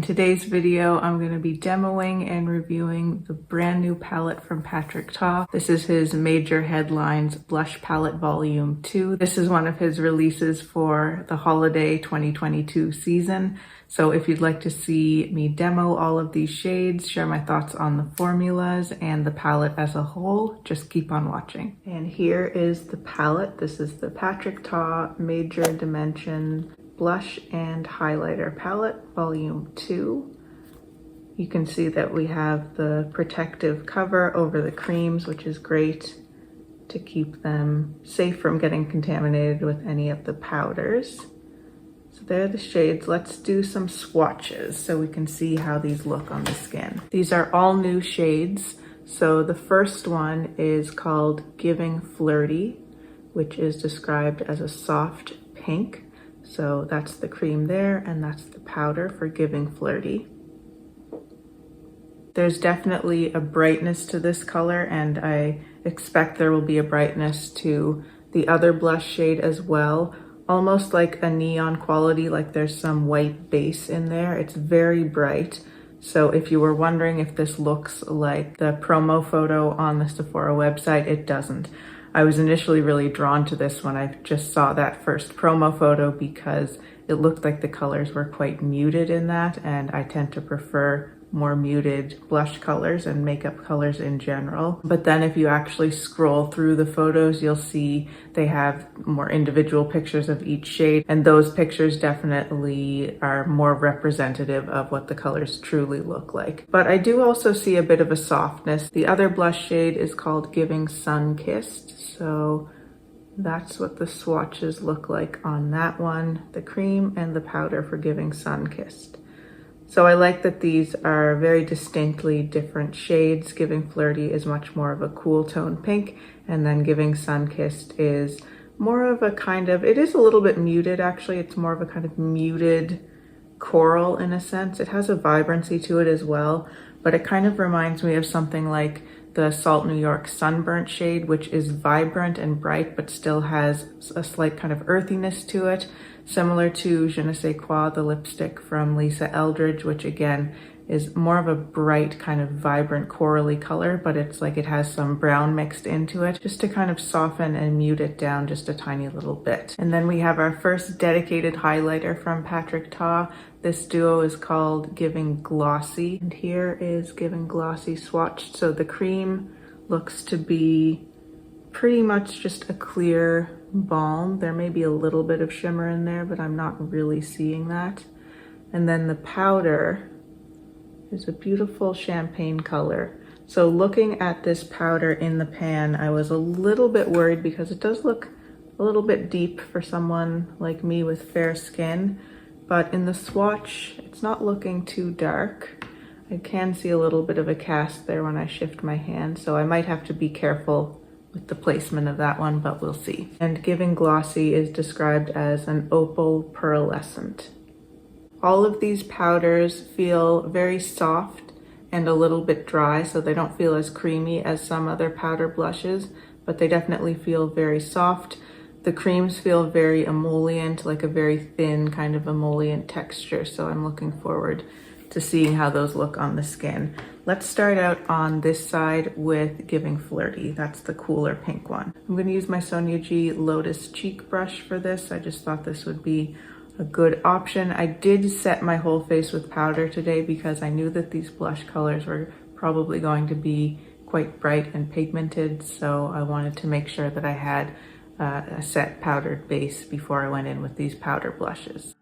In today's video, I'm going to be demoing and reviewing the brand new palette from Patrick Ta. This is his Major Headlines Blush Palette Volume 2. This is one of his releases for the holiday 2022 season. So if you'd like to see me demo all of these shades, share my thoughts on the formulas and the palette as a whole, just keep on watching. And here is the palette. This is the Patrick Ta Major Dimension Blush and Highlighter Palette, Volume 2. You can see that we have the protective cover over the creams, which is great to keep them safe from getting contaminated with any of the powders. So there are the shades. Let's do some swatches so we can see how these look on the skin. These are all new shades. So the first one is called Giving Flirty, which is described as a soft pink. So that's the cream there, and that's the powder for Giving Flirty. There's definitely a brightness to this color, and I expect there will be a brightness to the other blush shade as well. Almost like a neon quality, like there's some white base in there. It's very bright. So if you were wondering if this looks like the promo photo on the Sephora website, it doesn't. I was initially really drawn to this when I just saw that first promo photo because it looked like the colors were quite muted in that, and I tend to prefer more muted blush colors and makeup colors in general. But then if you actually scroll through the photos, you'll see they have more individual pictures of each shade, and those pictures definitely are more representative of what the colors truly look like. But I do also see a bit of a softness. The other blush shade is called Giving Sun Kissed, so that's what the swatches look like on that one, the cream and the powder for Giving Sun Kissed. So I like that these are very distinctly different shades. Giving Flirty is much more of a cool tone pink, and then Giving Sun Kissed is more of a kind of, it is a little bit muted actually. It's more of a kind of muted coral in a sense. It has a vibrancy to it as well, but it kind of reminds me of something like the Salt New York Sunburnt shade, which is vibrant and bright, but still has a slight kind of earthiness to it. Similar to Je ne sais quoi, the lipstick from Lisa Eldridge, which again is more of a bright kind of vibrant corally color, but it's like it has some brown mixed into it just to kind of soften and mute it down just a tiny little bit. And then we have our first dedicated highlighter from Patrick Ta. This duo is called Giving Glossy, and here is Giving Glossy swatched. So the cream looks to be pretty much just a clear balm. There may be a little bit of shimmer in there, but I'm not really seeing that. And then the powder is a beautiful champagne color. So looking at this powder in the pan, I was a little bit worried because it does look a little bit deep for someone like me with fair skin, but in the swatch, it's not looking too dark. I can see a little bit of a cast there when I shift my hand, so I might have to be careful with the placement of that one, but we'll see. And Giving Glossy is described as an opal pearlescent. All of these powders feel very soft and a little bit dry, so they don't feel as creamy as some other powder blushes, but they definitely feel very soft. The creams feel very emollient, like a very thin kind of emollient texture, so I'm looking forward to seeing how those look on the skin. Let's start out on this side with Giving Flirty. That's the cooler pink one. I'm gonna use my Sonia G Lotus Cheek Brush for this. I just thought this would be a good option. I did set my whole face with powder today because I knew that these blush colors were probably going to be quite bright and pigmented, so I wanted to make sure that I had a set powdered base before I went in with these powder blushes.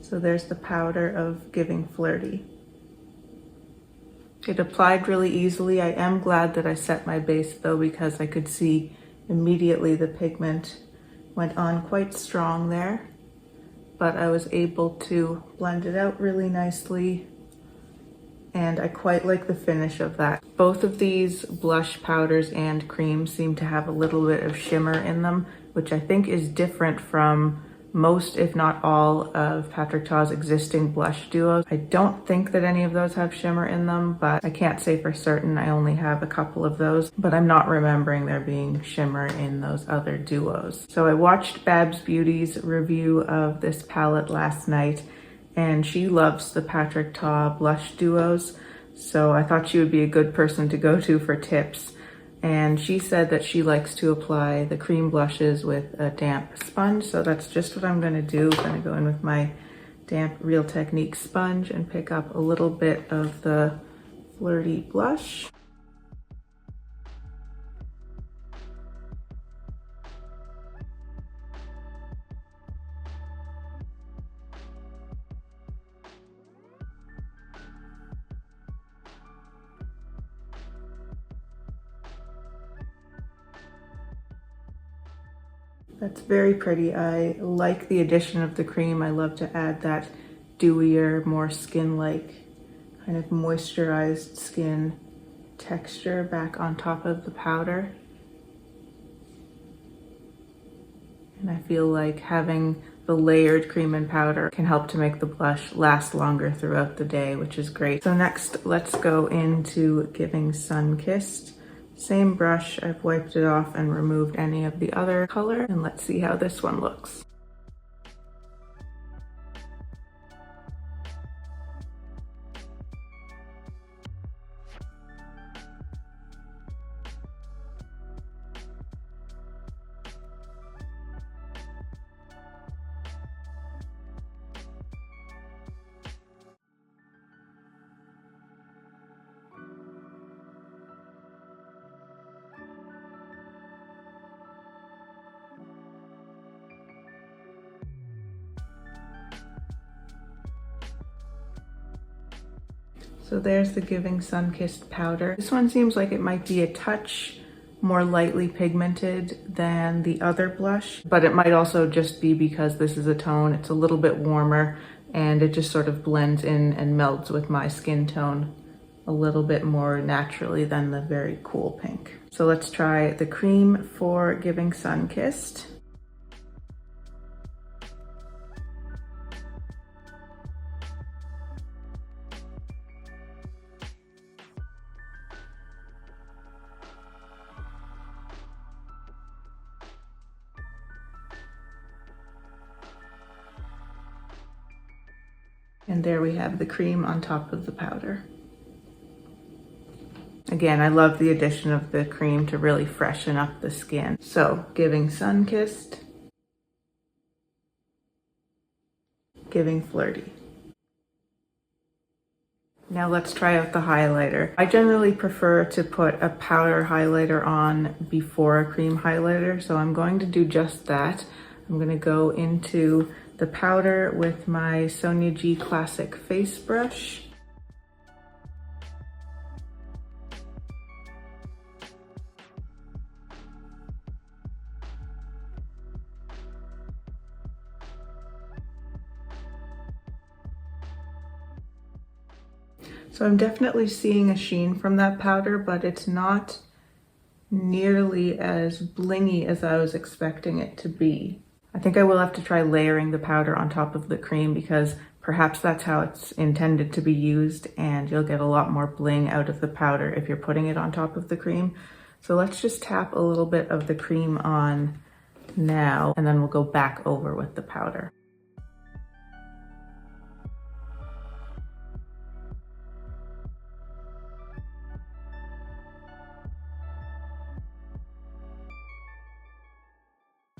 So there's the powder of Giving Flirty. It applied really easily. I am glad that I set my base though, because I could see immediately the pigment went on quite strong there, but I was able to blend it out really nicely and I quite like the finish of that. Both of these blush powders and creams seem to have a little bit of shimmer in them, which I think is different from most, if not all, of Patrick Ta's existing blush duos. I don't think that any of those have shimmer in them, but I can't say for certain. I only have a couple of those, but I'm not remembering there being shimmer in those other duos. So I watched Babs Beauty's review of this palette last night, and she loves the Patrick Ta blush duos, so I thought she would be a good person to go to for tips. And she said that she likes to apply the cream blushes with a damp sponge, so that's just what I'm gonna do. I'm gonna go in with my damp Real Technique sponge and pick up a little bit of the Flirty blush. That's very pretty. I like the addition of the cream. I love to add that dewier, more skin-like, kind of moisturized skin texture back on top of the powder. And I feel like having the layered cream and powder can help to make the blush last longer throughout the day, which is great. So next, let's go into Giving Sun-Kissed. Same brush, I've wiped it off and removed any of the other color, and let's see how this one looks. So there's the Giving Sun-Kissed powder. This one seems like it might be a touch more lightly pigmented than the other blush, but it might also just be because this is a tone, it's a little bit warmer, and it just sort of blends in and melts with my skin tone a little bit more naturally than the very cool pink. So let's try the cream for Giving Sun-Kissed. And there we have the cream on top of the powder. Again, I love the addition of the cream to really freshen up the skin. So, Giving Sun-Kissed, Giving Flirty. Now let's try out the highlighter. I generally prefer to put a powder highlighter on before a cream highlighter, so I'm going to do just that. I'm going to go into the powder with my Sonia G Classic Face Brush. So I'm definitely seeing a sheen from that powder, but it's not nearly as blingy as I was expecting it to be. I think I will have to try layering the powder on top of the cream because perhaps that's how it's intended to be used, and you'll get a lot more bling out of the powder if you're putting it on top of the cream. So let's just tap a little bit of the cream on now, and then we'll go back over with the powder.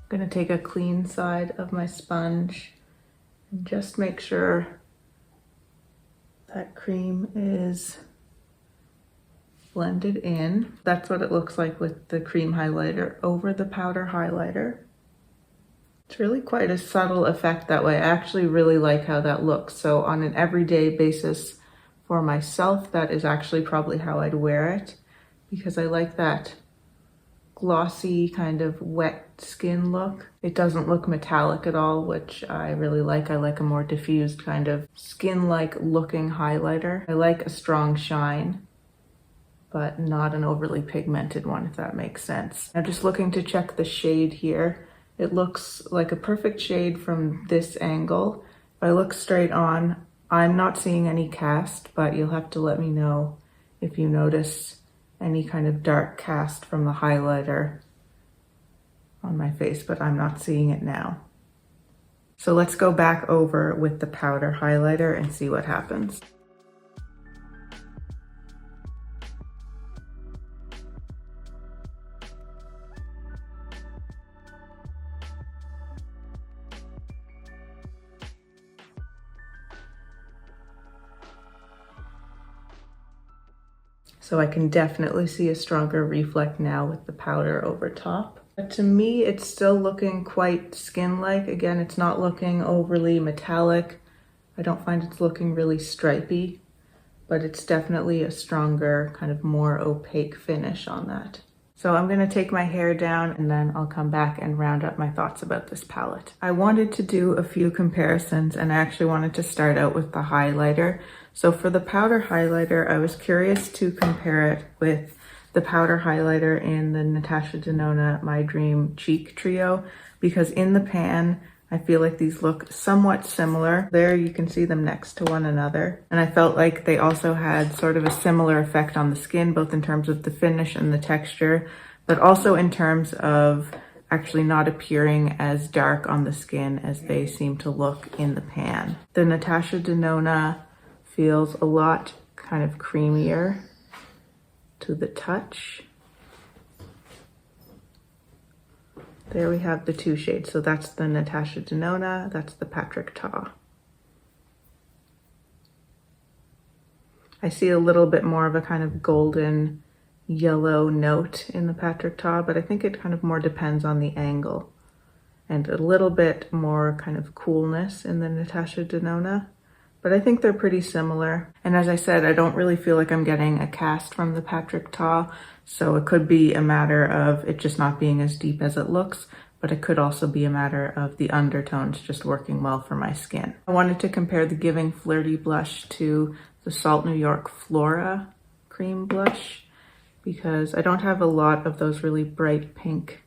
I'm going to take a clean side of my sponge and just make sure that cream is blended in. That's what it looks like with the cream highlighter over the powder highlighter. It's really quite a subtle effect that way. I actually really like how that looks. So on an everyday basis for myself, that is actually probably how I'd wear it, because I like that glossy kind of wet skin look. It doesn't look metallic at all, which I really like. I like a more diffused kind of skin-like looking highlighter. I like a strong shine, but not an overly pigmented one, if that makes sense. Now just looking to check the shade here. It looks like a perfect shade from this angle. If I look straight on, I'm not seeing any cast, but you'll have to let me know if you notice any kind of dark cast from the highlighter on my face, but I'm not seeing it now. So let's go back over with the powder highlighter and see what happens. So I can definitely see a stronger reflect now with the powder over top. But to me, it's still looking quite skin-like. Again, it's not looking overly metallic. I don't find it's looking really stripy, but it's definitely a stronger, kind of more opaque finish on that. So I'm gonna take my hair down and then I'll come back and round up my thoughts about this palette. I wanted to do a few comparisons and I actually wanted to start out with the highlighter. So for the powder highlighter, I was curious to compare it with the powder highlighter in the Natasha Denona My Dream Cheek Trio, because in the pan, I feel like these look somewhat similar. There you can see them next to one another. And I felt like they also had sort of a similar effect on the skin, both in terms of the finish and the texture, but also in terms of actually not appearing as dark on the skin as they seem to look in the pan. The Natasha Denona feels a lot kind of creamier to the touch. There we have the two shades. So that's the Natasha Denona, that's the Patrick Ta. I see a little bit more of a kind of golden yellow note in the Patrick Ta, but I think it kind of more depends on the angle. And a little bit more kind of coolness in the Natasha Denona. But I think they're pretty similar. And as I said, I don't really feel like I'm getting a cast from the Patrick Ta, so it could be a matter of it just not being as deep as it looks, but it could also be a matter of the undertones just working well for my skin. I wanted to compare the Giving Flirty blush to the Salt New York Flora cream blush, because I don't have a lot of those really bright pink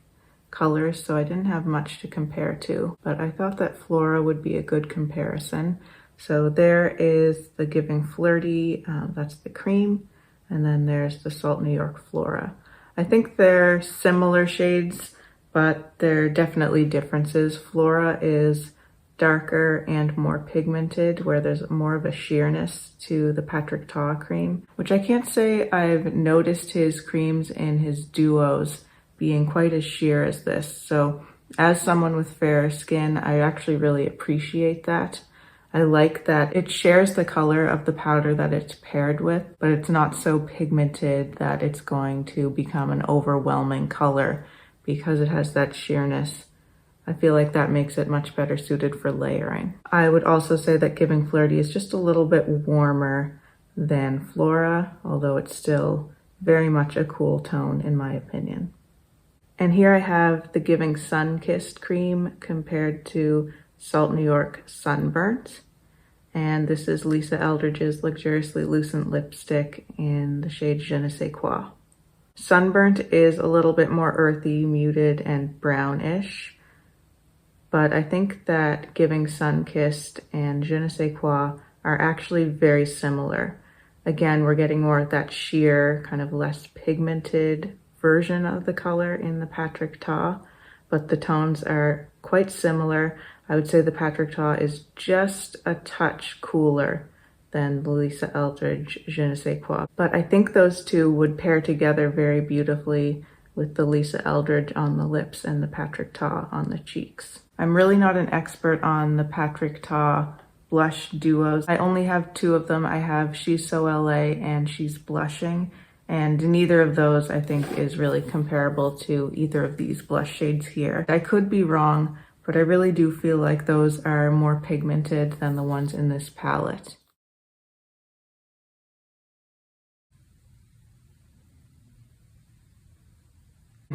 colors, so I didn't have much to compare to, but I thought that Flora would be a good comparison. So there is the Giving Flirty, that's the cream, and then there's the Salt New York Flora. I think they're similar shades, but they're definitely differences. Flora is darker and more pigmented, where there's more of a sheerness to the Patrick Ta cream, which I can't say I've noticed his creams in his duos being quite as sheer as this. So as someone with fair skin, I actually really appreciate that. I like that it shares the color of the powder that it's paired with, but it's not so pigmented that it's going to become an overwhelming color because it has that sheerness. I feel like that makes it much better suited for layering. I would also say that Giving Flirty is just a little bit warmer than Flora, although it's still very much a cool tone in my opinion. And here I have the Giving Sun-Kissed cream compared to Salt New York Sunburnt. And this is Lisa Eldridge's Luxuriously Lucent Lipstick in the shade Je ne sais quoi. Sunburnt is a little bit more earthy, muted, and brownish. But I think that Giving Sun-Kissed and Je ne sais quoi are actually very similar. Again, we're getting more of that sheer, kind of less pigmented version of the color in the Patrick Ta, but the tones are quite similar. I would say the Patrick Ta is just a touch cooler than the Lisa Eldridge Je ne sais quoi. But I think those two would pair together very beautifully with the Lisa Eldridge on the lips and the Patrick Ta on the cheeks. I'm really not an expert on the Patrick Ta blush duos. I only have two of them. I have She's So LA and She's Blushing, and neither of those I think is really comparable to either of these blush shades here. I could be wrong, but I really do feel like those are more pigmented than the ones in this palette.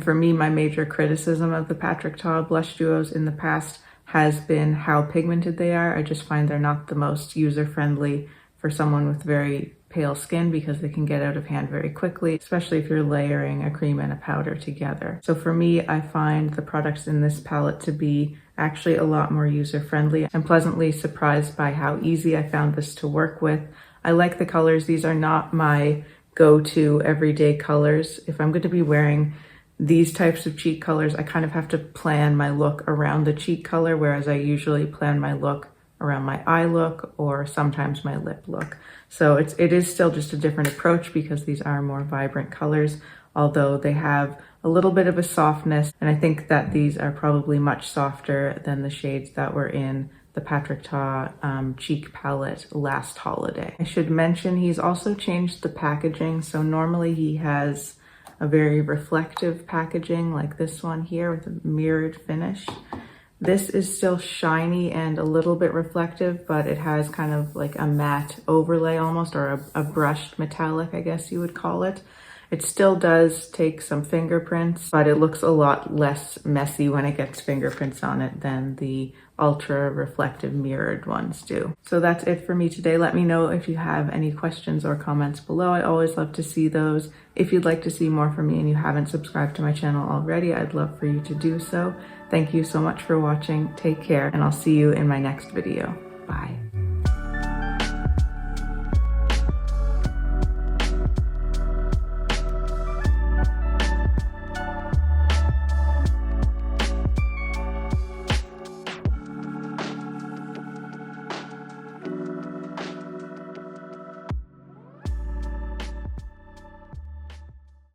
For me, my major criticism of the Patrick Ta blush duos in the past has been how pigmented they are. I just find they're not the most user-friendly for someone with very pale skin because they can get out of hand very quickly, especially if you're layering a cream and a powder together. So for me, I find the products in this palette to be actually a lot more user-friendly. I'm pleasantly surprised by how easy I found this to work with. I like the colors. These are not my go-to everyday colors. If I'm going to be wearing these types of cheek colors, I kind of have to plan my look around the cheek color, whereas I usually plan my look around my eye look or sometimes my lip look. So it is still just a different approach because these are more vibrant colors, although they have a little bit of a softness. And I think that these are probably much softer than the shades that were in the Patrick Ta cheek palette last holiday. I should mention he's also changed the packaging. So normally he has a very reflective packaging like this one here with a mirrored finish. This is still shiny and a little bit reflective, but it has kind of like a matte overlay almost, or a brushed metallic, I guess you would call it. It still does take some fingerprints, but it looks a lot less messy when it gets fingerprints on it than the ultra reflective mirrored ones do. So that's it for me today. Let me know if you have any questions or comments below. I always love to see those. If you'd like to see more from me and you haven't subscribed to my channel already, I'd love for you to do so. Thank you so much for watching. Take care, and I'll see you in my next video. Bye.